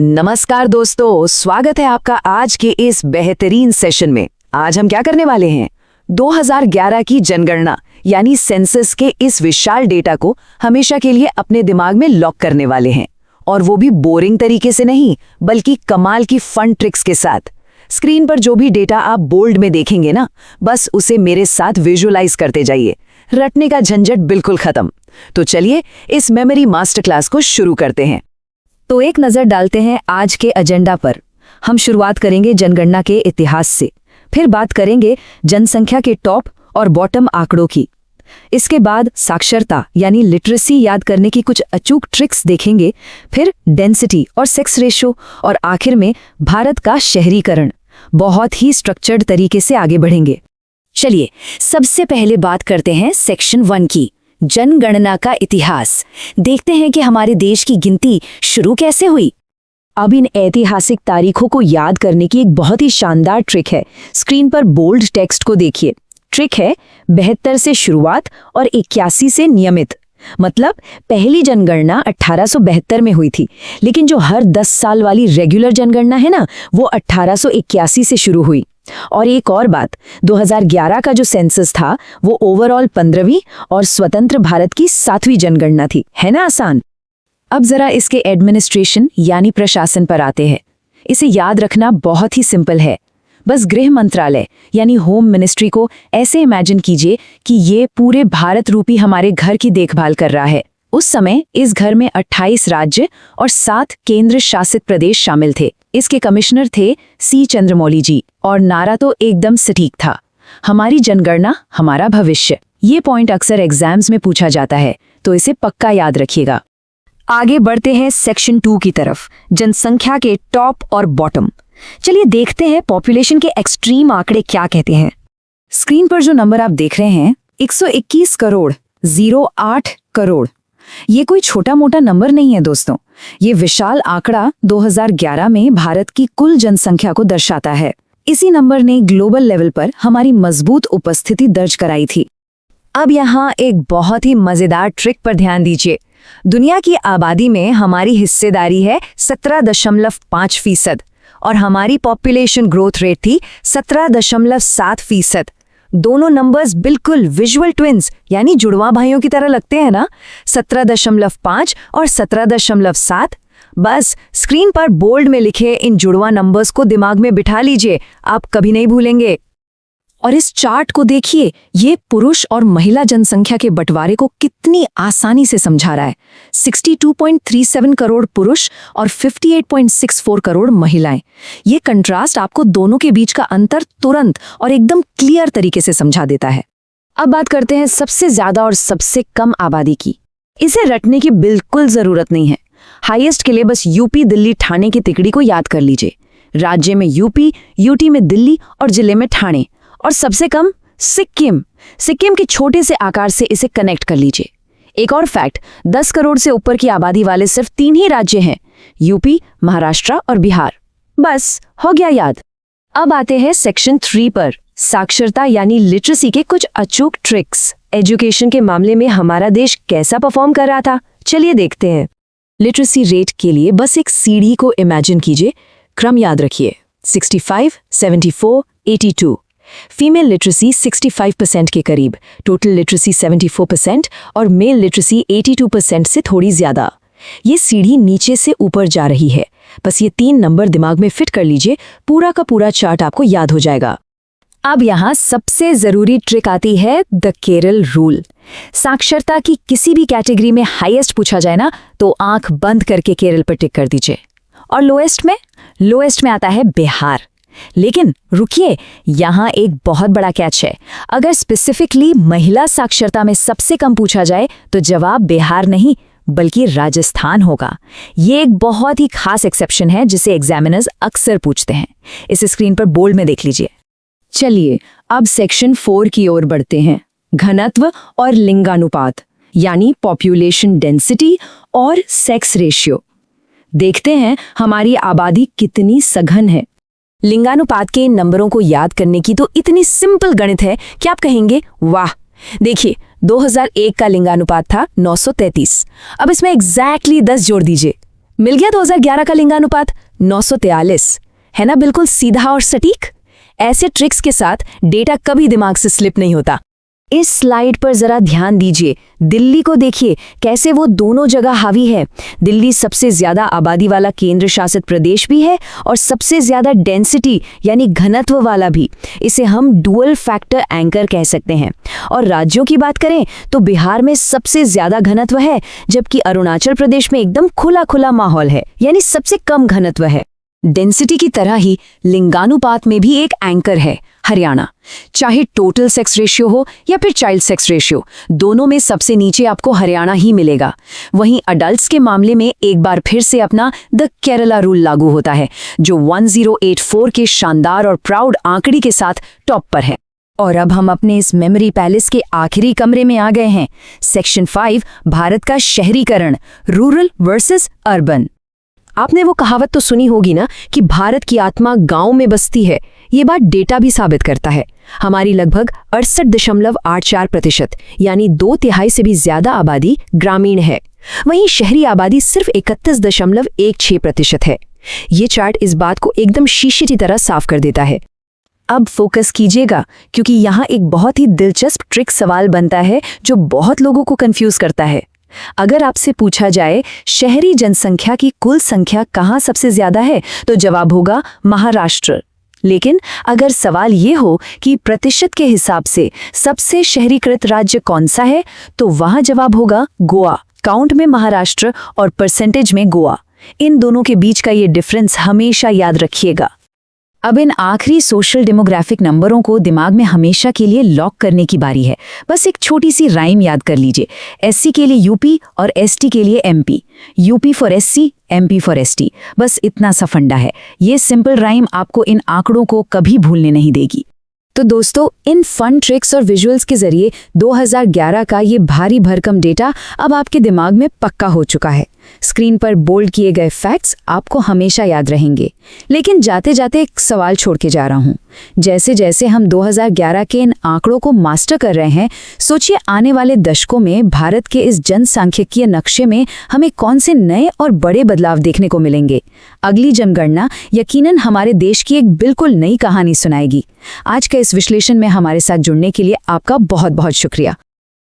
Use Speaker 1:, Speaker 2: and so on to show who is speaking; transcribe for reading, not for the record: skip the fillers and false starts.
Speaker 1: नमस्कार दोस्तों, स्वागत है आपका आज के इस बेहतरीन सेशन में। आज हम क्या करने वाले हैं? 2011 की जनगणना यानी सेंसस के इस विशाल डेटा को हमेशा के लिए अपने दिमाग में लॉक करने वाले हैं, और वो भी बोरिंग तरीके से नहीं, बल्कि कमाल की फन ट्रिक्स के साथ। स्क्रीन पर जो भी डेटा आप बोल्ड में देखेंगे ना, बस उसे मेरे साथ विजुअलाइज करते जाइए। रटने का झंझट बिल्कुल खत्म। तो चलिए इस मेमोरी मास्टर क्लास को शुरू करते हैं। तो एक नज़र डालते हैं आज के एजेंडा पर। हम शुरुआत करेंगे जनगणना के इतिहास से, फिर बात करेंगे जनसंख्या के टॉप और बॉटम आंकड़ों की। इसके बाद साक्षरता यानी लिटरेसी याद करने की कुछ अचूक ट्रिक्स देखेंगे, फिर डेंसिटी और सेक्स रेशो, और आखिर में भारत का शहरीकरण। बहुत ही स्ट्रक्चर्ड तरीके से आगे बढ़ेंगे। चलिए सबसे पहले बात करते हैं सेक्शन 1 की, जनगणना का इतिहास। देखते हैं कि हमारे देश की गिनती शुरू कैसे हुई। अब इन ऐतिहासिक तारीखों को याद करने की एक बहुत ही शानदार ट्रिक है। स्क्रीन पर बोल्ड टेक्स्ट को देखिए। ट्रिक है 72 से शुरुआत और 81 से नियमित। मतलब पहली जनगणना 1872 में हुई थी, लेकिन जो हर 10 साल वाली रेगुलर जनगणना है ना, वो 1881 से शुरू हुई। और एक और बात, 2011 का जो सेंसस था वो ओवरऑल 15वीं और स्वतंत्र भारत की 7वीं जनगणना थी। है ना आसान? अब जरा इसके एडमिनिस्ट्रेशन यानी प्रशासन पर आते हैं। इसे याद रखना बहुत ही सिंपल है। बस गृह मंत्रालय यानी होम मिनिस्ट्री को ऐसे इमेजिन कीजिए कि ये पूरे भारत रूपी हमारे घर की देखभाल कर रहा है। उस समय इस घर में 28 राज्य और 7 केंद्र शासित प्रदेश शामिल थे। इसके कमिश्नर थे सी चंद्रमौली जी, और नारा तो एकदम सटीक था, हमारी जनगणना हमारा भविष्य। ये पॉइंट अक्सर एग्जाम्स में पूछा जाता है, तो इसे पक्का याद रखिएगा। आगे बढ़ते हैं सेक्शन 2 की तरफ, जनसंख्या के टॉप और बॉटम। चलिए देखते हैं पॉपुलेशन के एक्सट्रीम आंकड़े क्या कहते हैं। स्क्रीन पर जो नंबर आप देख रहे हैं, 121 करोड़ 08 करोड़। ये कोई छोटा मोटा नंबर नहीं है दोस्तों। ये विशाल आंकड़ा 2011 में भारत की कुल जनसंख्या को दर्शाता है। इसी नंबर ने ग्लोबल लेवल पर हमारी मजबूत उपस्थिति दर्ज कराई थी। अब यहाँ एक बहुत ही मजेदार ट्रिक पर ध्यान दीजिए। दुनिया की आबादी में हमारी हिस्सेदारी है 17.5%, और हमारी पॉपुलेशन ग्रोथ रेट थी 17.7%। दोनों नंबर्स बिल्कुल विजुअल ट्विन्स यानी जुड़वा भाइयों की तरह लगते हैं ना, 17.5 और 17.7। बस स्क्रीन पर बोल्ड में लिखे इन जुड़वा नंबर्स को दिमाग में बिठा लीजिए, आप कभी नहीं भूलेंगे। और इस चार्ट को देखिए, ये पुरुष और महिला जनसंख्या के बंटवारे को कितनी आसानी से समझा रहा है। 62.37 करोड़ पुरुष और 58.64 करोड़ महिलाएं। ये कंट्रास्ट आपको दोनों के बीच का अंतर तुरंत और एकदम क्लियर तरीके से समझा देता है। अब बात करते हैं सबसे ज्यादा और सबसे कम आबादी की। इसे रटने की बिल्कुल जरूरत नहीं है। हाईएस्ट के लिए बस यूपी, दिल्ली, ठाणे की तिकड़ी को याद कर लीजिए। राज्य में यूपी, यूटी में दिल्ली और जिले में ठाणे। और सबसे कम सिक्किम। सिक्किम के छोटे से आकार से इसे कनेक्ट कर लीजिए। एक और फैक्ट, 10 करोड़ से ऊपर की आबादी वाले सिर्फ 3 ही राज्य हैं, यूपी, महाराष्ट्र और बिहार। बस हो गया याद। अब आते हैं सेक्शन 3 पर, साक्षरता यानी लिटरेसी के कुछ अचूक ट्रिक्स। एजुकेशन के मामले में हमारा देश कैसा परफॉर्म कर रहा था, चलिए देखते हैं। लिटरेसी रेट के लिए बस एक सीढ़ी को इमेजिन कीजिए। क्रम याद रखिए, 65, 74, 82। फीमेल लिटरेसी 65% के करीब, टोटल लिटरेसी 74% और मेल लिटरेसी 82% से थोड़ी ज्यादा। ये सीढ़ी नीचे से ऊपर जा रही है। बस ये 3 नंबर दिमाग में फिट कर लीजिए, पूरा का पूरा चार्ट आपको याद हो जाएगा। अब यहाँ सबसे जरूरी ट्रिक आती है, द केरल रूल। साक्षरता की किसी भी कैटेगरी में हाईएस्ट पूछा जाए ना, तो आंख बंद करके केरल पर टिक कर दीजिए। और लोएस्ट में आता है बिहार। लेकिन रुकिए, यहाँ एक बहुत बड़ा कैच है। अगर स्पेसिफिकली महिला साक्षरता में सबसे कम पूछा जाए तो जवाब बिहार नहीं बल्कि राजस्थान होगा। ये एक बहुत ही खास एक्सेप्शन है जिसे एग्जामिनर्स अक्सर पूछते हैं। इसे स्क्रीन पर बोल्ड में देख लीजिए। चलिए अब सेक्शन 4 की ओर बढ़ते हैं, घनत्व और लिंगानुपात यानी पॉपुलेशन डेंसिटी और सेक्स रेशियो। देखते हैं हमारी आबादी कितनी सघन है। लिंगानुपात के इन नंबरों को याद करने की तो इतनी सिंपल गणित है कि आप कहेंगे वाह। देखिए 2001 का लिंगानुपात था 933। अब इसमें एग्जैक्टली 10 जोड़ दीजिए, मिल गया 2011 का लिंगानुपात 943, है ना बिल्कुल सीधा और सटीक। ऐसे ट्रिक्स के साथ डेटा कभी दिमाग से स्लिप नहीं होता। इस स्लाइड पर जरा ध्यान दीजिए, दिल्ली को देखिए कैसे वो दोनों जगह हावी है। दिल्ली सबसे ज्यादा आबादी वाला केंद्र शासित प्रदेश भी है और सबसे ज्यादा डेंसिटी यानी घनत्व वाला भी। इसे हम डुअल फैक्टर एंकर कह सकते हैं। और राज्यों की बात करें तो बिहार में सबसे ज्यादा घनत्व है, जबकि अरुणाचल प्रदेश में एकदम खुला खुला माहौल है, यानी सबसे कम घनत्व है। डेंसिटी की तरह ही लिंगानुपात में भी एक एंकर है, हरियाणा। चाहे टोटल सेक्स रेशियो हो या फिर चाइल्ड सेक्स रेशियो, दोनों में सबसे नीचे आपको हरियाणा ही मिलेगा। वहीं अडल्ट्स के मामले में एक बार फिर से अपना द केरला रूल लागू होता है, जो 1084 के शानदार और प्राउड आंकड़े के साथ टॉप पर है। और अब हम अपने इस मेमोरी पैलेस के आखिरी कमरे में आ गए हैं, सेक्शन 5, भारत का शहरीकरण, रूरल वर्सेस अर्बन। आपने वो कहावत तो सुनी होगी ना कि भारत की आत्मा गांव में बसती है। ये बात डेटा भी साबित करता है। हमारी लगभग 68.84% यानी 2/3 से भी ज्यादा आबादी ग्रामीण है। वहीं शहरी आबादी सिर्फ 31.16% है। ये चार्ट इस बात को एकदम शीशे की तरह साफ कर देता है। अब फोकस कीजिएगा, क्योंकि यहाँ एक बहुत ही दिलचस्प ट्रिक सवाल बनता है जो बहुत लोगों को कंफ्यूज करता है। अगर आपसे पूछा जाए शहरी जनसंख्या की कुल संख्या कहाँ सबसे ज्यादा है, तो जवाब होगा महाराष्ट्र। लेकिन अगर सवाल ये हो कि प्रतिशत के हिसाब से सबसे शहरीकृत राज्य कौन सा है, तो वहाँ जवाब होगा गोवा। काउंट में महाराष्ट्र और परसेंटेज में गोवा। इन दोनों के बीच का ये डिफरेंस हमेशा याद रखिएगा। अब इन आखिरी सोशल डेमोग्राफिक नंबरों को दिमाग में हमेशा के लिए लॉक करने की बारी है। बस एक छोटी सी राइम याद कर लीजिए। एससी के लिए यूपी और एसटी के लिए MP. UP for SC, MP for ST. बस इतना सा फंडा है। ये सिंपल राइम आपको इन आंकड़ों को कभी भूलने नहीं देगी। तो दोस्तों, इन फन ट्रिक्स और विजुअल्स के जरिए 2011 का ये भारी भरकम डेटा अब आपके दिमाग में पक्का हो चुका है। स्क्रीन पर बोल्ड किए गए फैक्ट्स आपको हमेशा याद रहेंगे। लेकिन जाते जाते एक सवाल छोड़ के जा रहा हूँ। जैसे जैसे हम 2011 के इन आंकड़ों को मास्टर कर रहे हैं, सोचिए आने वाले दशकों में भारत के इस जनसांख्यिकीय नक्शे में हमें कौन से नए और बड़े बदलाव देखने को मिलेंगे। अगली जनगणना यकीनन हमारे देश की एक बिल्कुल नई कहानी सुनाएगी। आज के इस विश्लेषण में हमारे साथ जुड़ने के लिए आपका बहुत बहुत शुक्रिया।